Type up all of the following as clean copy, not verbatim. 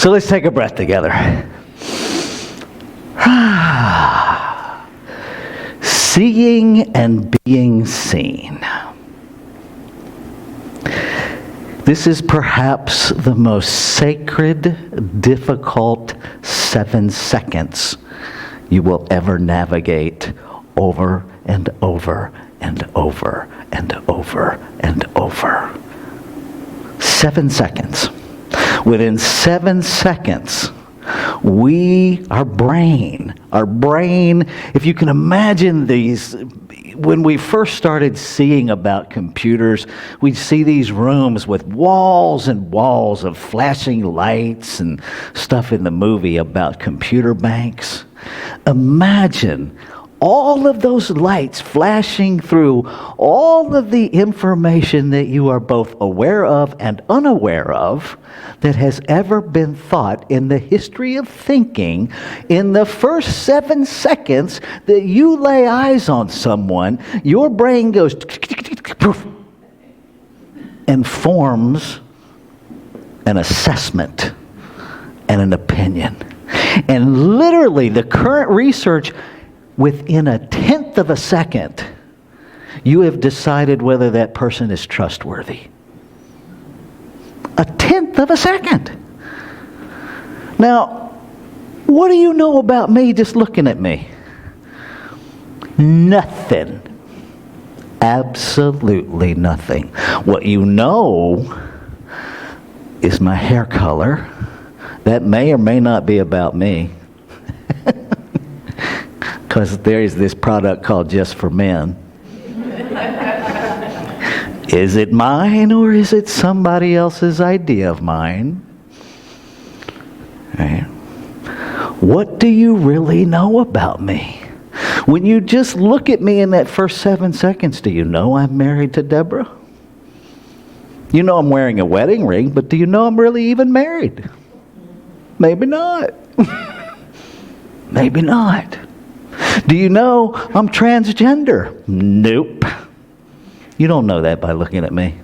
So let's take a breath together. Seeing and being seen. This is perhaps the most sacred, difficult 7 seconds you will ever navigate over and over and over and over and over. 7 seconds. Within 7 seconds, our brain, if you can imagine these, when we first started seeing about computers, we'd see these rooms with walls and walls of flashing lights and stuff in the movie about computer banks. Imagine all of those lights flashing through all of the information that you are both aware of and unaware of that has ever been thought in the history of thinking. In the first 7 seconds that you lay eyes on someone, your brain goes and forms an assessment and an opinion. And literally, the current research, within 1/10 of a second, you have decided whether that person is trustworthy. 1/10 of a second. Now, what do you know about me just looking at me? Nothing. Absolutely nothing. What you know is my hair color. That may or may not be about me. Because there is this product called Just for Men. Is it mine or is it somebody else's idea of mine? Right. What do you really know about me? When you just look at me in that first 7 seconds, do you know I'm married to Deborah? You know I'm wearing a wedding ring, but do you know I'm really even married? Maybe not. Maybe not. Do you know I'm transgender? Nope. You don't know that by looking at me.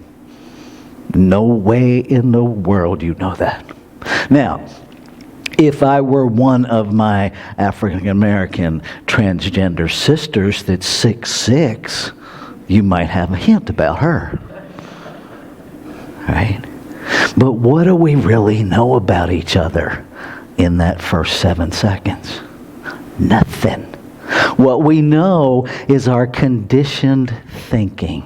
No way in the world you know that. Now, if I were one of my African American transgender sisters that's 6'6", you might have a hint about her. Right? But what do we really know about each other in that first 7 seconds? Nothing. What we know is our conditioned thinking.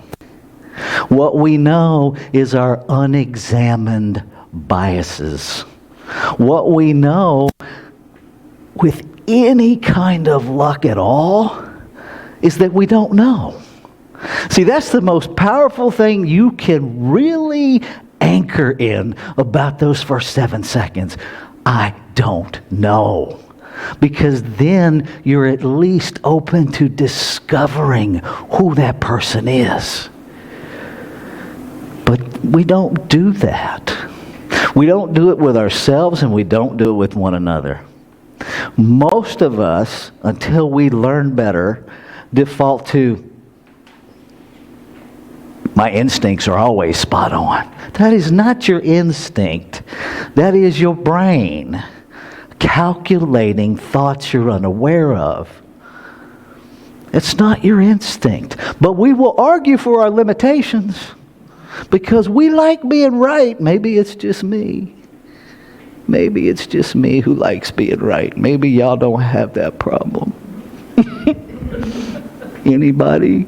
What we know is our unexamined biases. What we know, with any kind of luck at all, is that we don't know. See, that's the most powerful thing you can really anchor in about those first 7 seconds. I don't know. Because then you're at least open to discovering who that person is. But we don't do that. We don't do it with ourselves, and we don't do it with one another. Most of us, until we learn better, default to, my instincts are always spot on. That is not your instinct. That is your brain calculating thoughts you're unaware of. It's not your instinct. But we will argue for our limitations because we like being right. Maybe it's just me. Maybe it's just me who likes being right. Maybe y'all don't have that problem. Anybody?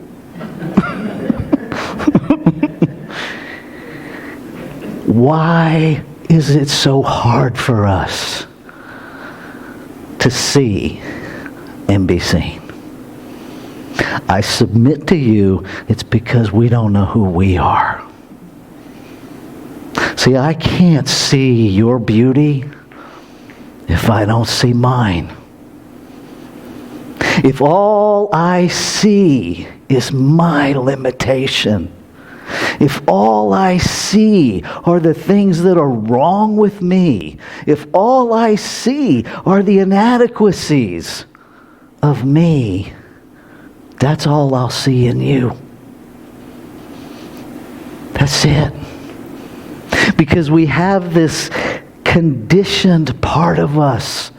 Why is it so hard for us to see and be seen? I submit to you, it's because we don't know who we are. See, I can't see your beauty if I don't see mine. If all I see is my limitation, if all I see are the things that are wrong with me, if all I see are the inadequacies of me, that's all I'll see in you. That's it. Because we have this conditioned part of us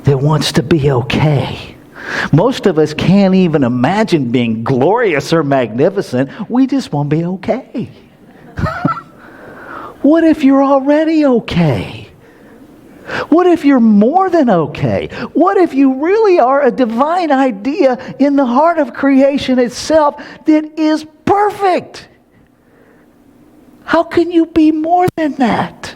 that wants to be okay. Most of us can't even imagine being glorious or magnificent. We just want to be okay. What if you're already okay? What if you're more than okay? What if you really are a divine idea in the heart of creation itself that is perfect? How can you be more than that?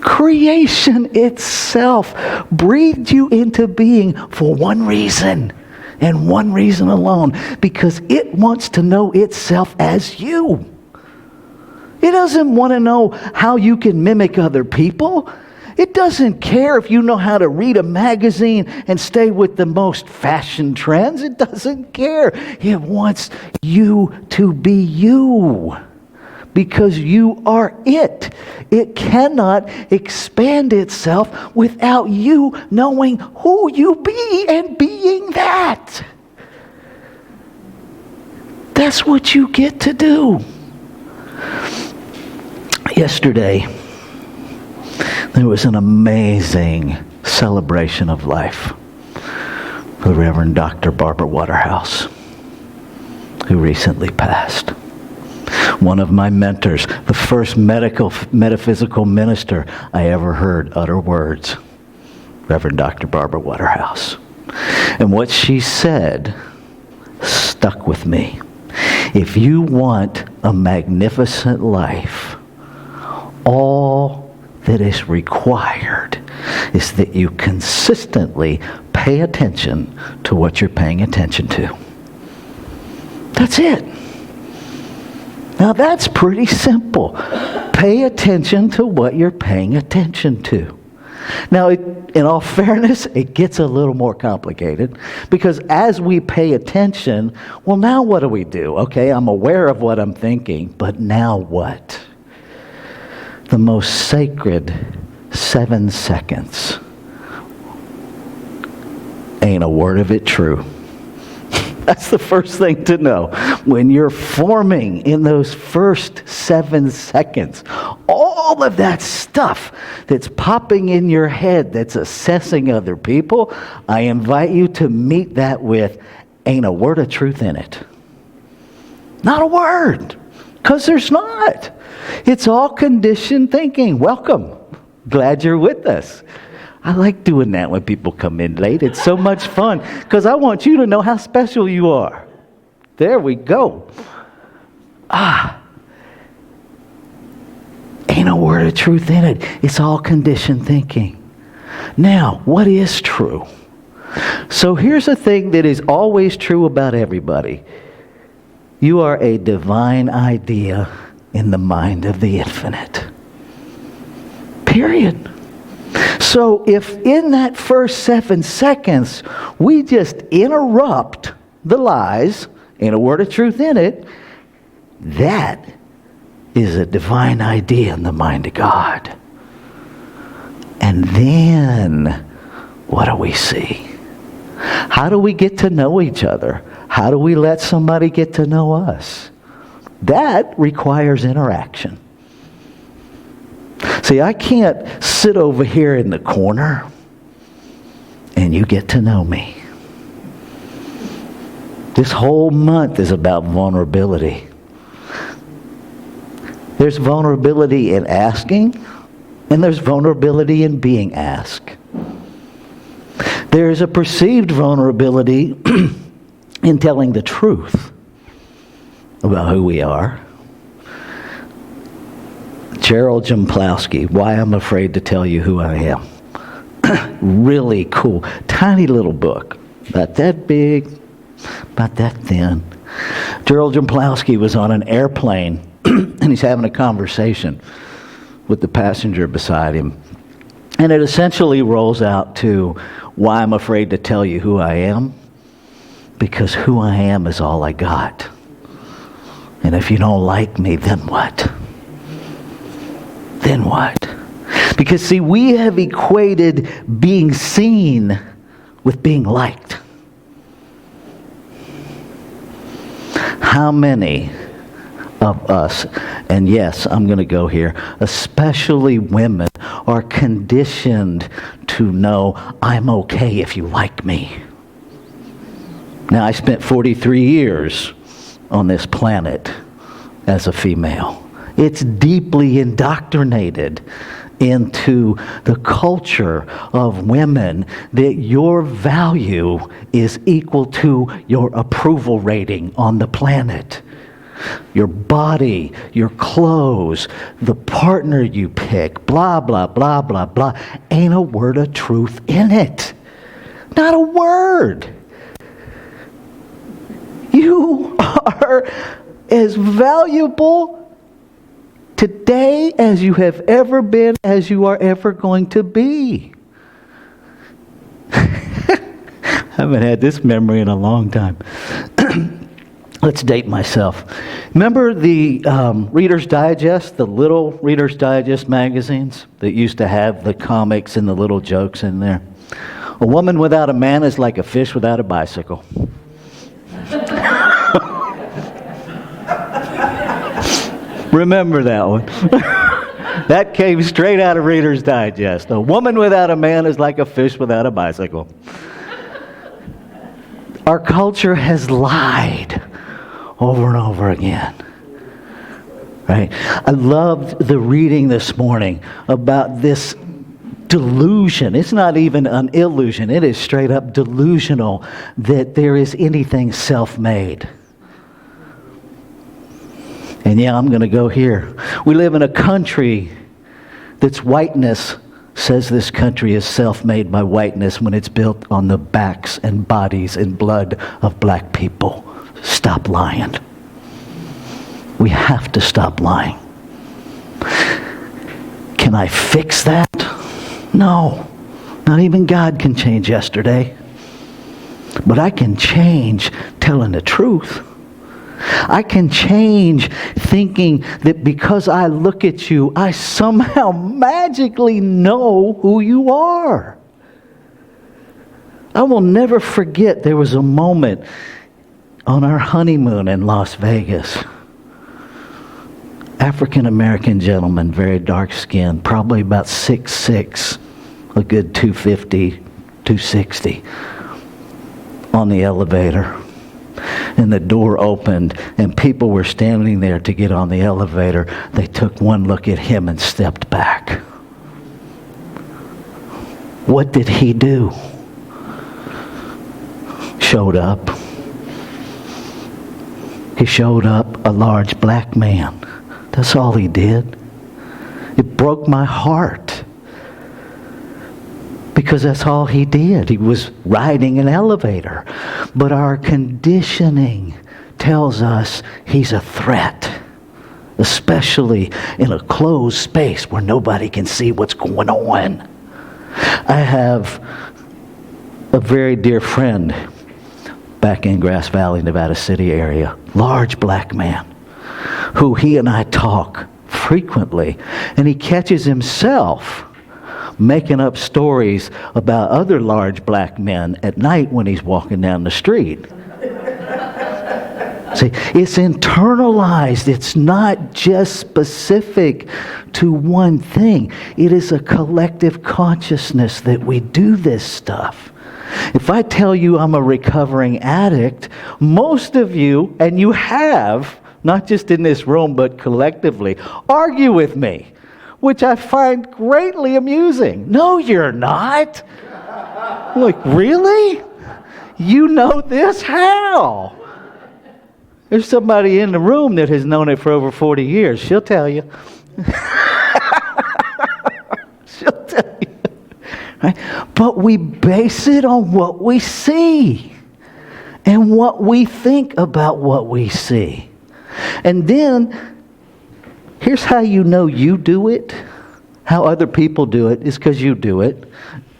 Creation itself breathed you into being for one reason, and one reason alone, because it wants to know itself as you. It doesn't want to know how you can mimic other people. It doesn't care if you know how to read a magazine and stay with the most fashion trends. It doesn't care. It wants you to be you. Because you are it. It cannot expand itself without you knowing who you be and being that. That's what you get to do. Yesterday, there was an amazing celebration of life for the Reverend Dr. Barbara Waterhouse, who recently passed. One of my mentors, the first metaphysical minister I ever heard utter words, Reverend Dr. Barbara Waterhouse. And what she said stuck with me. If you want a magnificent life, all that is required is that you consistently pay attention to what you're paying attention to. That's it. Now that's pretty simple. Pay attention to what you're paying attention to. Now, in all fairness, it gets a little more complicated because as we pay attention, well, now what do? Okay, I'm aware of what I'm thinking, but now what? The most sacred 7 seconds. Ain't a word of it true. That's the first thing to know. When you're forming in those first 7 seconds, all of that stuff that's popping in your head that's assessing other people, I invite you to meet that with, ain't a word of truth in it. Not a word. Because there's not. It's all conditioned thinking. Welcome. Glad you're with us. I like doing that when people come in late. It's so much fun because I want you to know how special you are. There we go. Ain't a word of truth in it. It's all conditioned thinking. Now, what is true? So here's the thing that is always true about everybody. You are a divine idea in the mind of the infinite. Period. So if in that first 7 seconds we just interrupt the lies, ain't a word of truth in it, that is a divine idea in the mind of God. And then what do we see? How do we get to know each other? How do we let somebody get to know us? That requires interaction. See, I can't sit over here in the corner and you get to know me. This whole month is about vulnerability. There's vulnerability in asking, and there's vulnerability in being asked. There's a perceived vulnerability in telling the truth about who we are. Gerald Jumplowski, Why I'm Afraid to Tell You Who I Am. Really cool, tiny little book, about that big, about that thin. Gerald Jumplowski was on an airplane and he's having a conversation with the passenger beside him. And it essentially rolls out to, why I'm afraid to tell you who I am, because who I am is all I got. And if you don't like me, then what? Then what? Because see, we have equated being seen with being liked. How many of us And yes, I'm going to go here, especially women are conditioned to know, I'm okay if you like me. Now, I spent 43 years on this planet as a female. It's deeply indoctrinated into the culture of women that your value is equal to your approval rating on the planet. Your body, your clothes, the partner you pick, blah, blah, blah, blah, blah. Ain't a word of truth in it. Not a word. You are as valuable today as you have ever been, as you are ever going to be. I haven't had this memory in a long time. Let's date myself. Remember the Reader's Digest, the little Reader's Digest magazines that used to have the comics and the little jokes in there? A woman without a man is like a fish without a bicycle. Remember that one. That came straight out of Reader's Digest. A woman without a man is like a fish without a bicycle. Our culture has lied over and over again. Right? I loved the reading this morning about this delusion. It's not even an illusion. It is straight up delusional that there is anything self-made. And yeah, I'm going to go here. We live in a country that's whiteness says this country is self-made by whiteness when it's built on the backs and bodies and blood of black people. Stop lying. We have to stop lying. Can I fix that? No. Not even God can change yesterday. But I can change telling the truth. I can change thinking that because I look at you, I somehow magically know who you are. I will never forget there was a moment on our honeymoon in Las Vegas. African-American gentleman, very dark skinned, probably about 6'6", a good 250, 260, on the elevator. And the door opened, and people were standing there to get on the elevator. They took one look at him and stepped back. What did he do? Showed up. He showed up a large black man. That's all he did. It broke my heart. Because that's all he did. He was riding an elevator. But our conditioning tells us he's a threat. Especially in a closed space where nobody can see what's going on. I have a very dear friend back in Grass Valley, Nevada City area. Large black man. Who he and I talk frequently. And he catches himself making up stories about other large black men at night when he's walking down the street. See, it's internalized. It's not just specific to one thing. It is a collective consciousness that we do this stuff. If I tell you I'm a recovering addict, most of you, and you have, not just in this room, but collectively, argue with me. Which I find greatly amusing. No, you're not. Like, really? You know this? How? There's somebody in the room that has known it for over 40 years. She'll tell you. She'll tell you. Right? But we base it on what we see and what we think about what we see. And then here's how you know you do it. How other people do it is because you do it.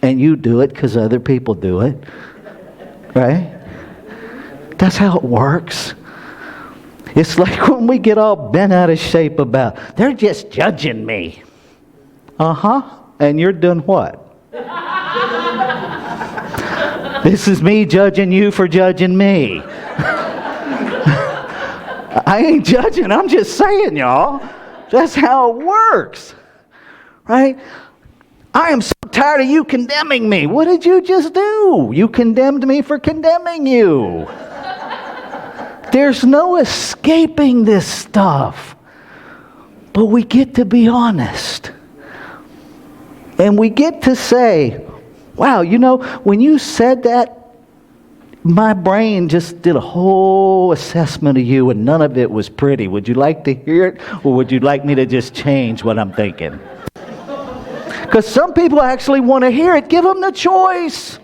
And you do it because other people do it. Right? That's how it works. It's like when we get all bent out of shape about, they're just judging me. And you're doing what? This is me judging you for judging me. I ain't judging, I'm just saying, y'all. That's how it works, right? I am so tired of you condemning me. What did you just do? You condemned me for condemning you. There's no escaping this stuff. But we get to be honest. And we get to say, wow, you know, when you said that, my brain just did a whole assessment of you and none of it was pretty. Would you like to hear it, or would you like me to just change what I'm thinking? Because some people actually want to hear it. Give them the choice.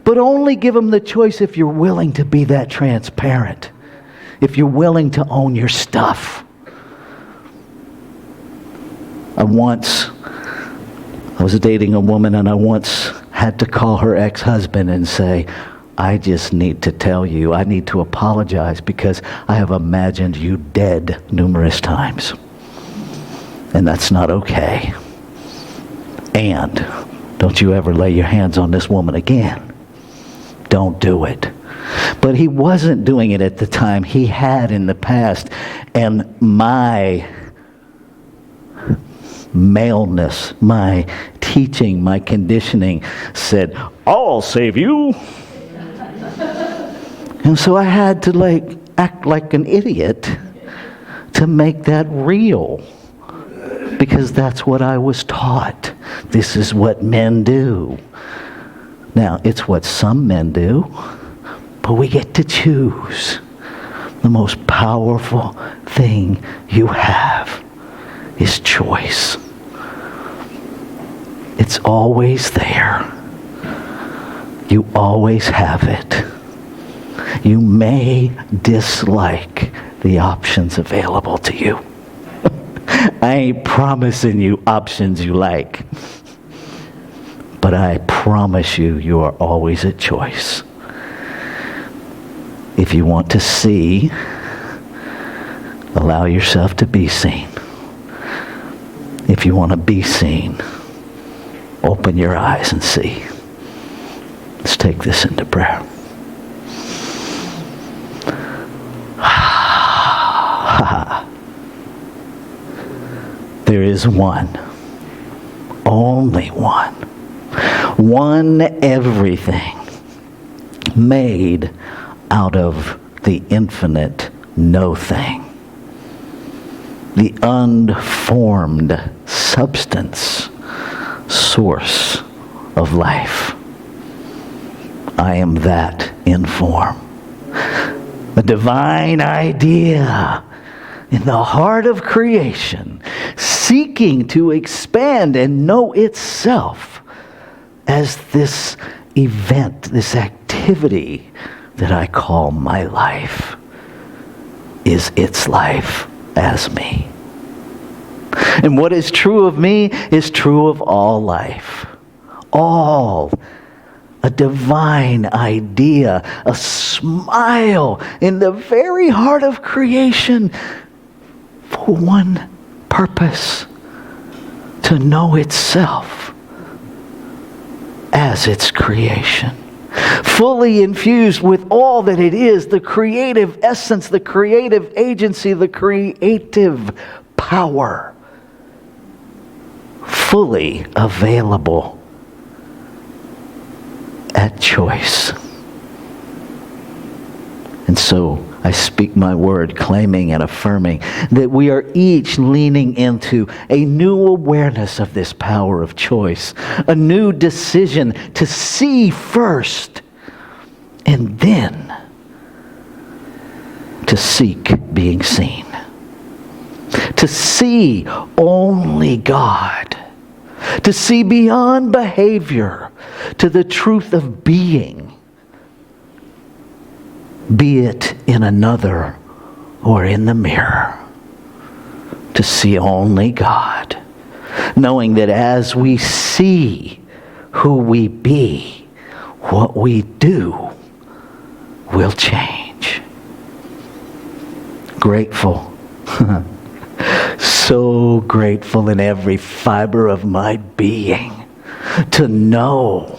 But only give them the choice if you're willing to be that transparent. If you're willing to own your stuff. I was dating a woman, and I once had to call her ex-husband and say, I just need to tell you, I need to apologize because I have imagined you dead numerous times. And that's not okay. And don't you ever lay your hands on this woman again. Don't do it. But he wasn't doing it at the time. He had in the past. And my maleness, my teaching, my conditioning said, I'll save you. And so I had to act like an idiot to make that real. Because that's what I was taught. This is what men do. Now, it's what some men do, but we get to choose. The most powerful thing you have is choice. It's always there. You always have it. You may dislike the options available to you. I ain't promising you options you like. But I promise you, you are always at choice. If you want to see, allow yourself to be seen. If you want to be seen, open your eyes and see. Let's take this into prayer. There is one, only one everything made out of the infinite no thing, the unformed substance, source of life. I am that in form. A divine idea in the heart of creation, seeking to expand and know itself as this event, this activity that I call my life, is its life as me. And what is true of me is true of all life. All. A divine idea, a smile in the very heart of creation for one purpose, to know itself as its creation. Fully infused with all that it is, the creative essence, the creative agency, the creative power. Fully available at choice. And so I speak my word, claiming and affirming that we are each leaning into a new awareness of this power of choice, a new decision to see first and then to seek being seen. To see only God. To see beyond behavior to the truth of being. Be it in another or in the mirror. To see only God. Knowing that as we see who we be, what we do will change. Grateful. So grateful in every fiber of my being to know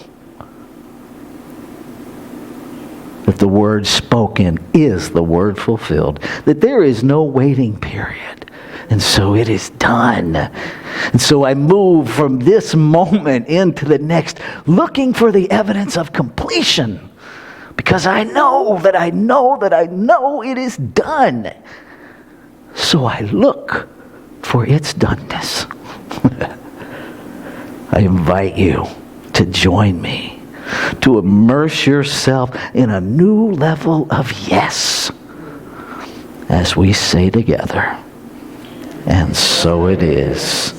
that the word spoken is the word fulfilled. That there is no waiting period. And so it is done. And so I move from this moment into the next, looking for the evidence of completion. Because I know that I know that I know it is done. So I look for its doneness. I invite you to join me, to immerse yourself in a new level of yes, as we say together, and so it is.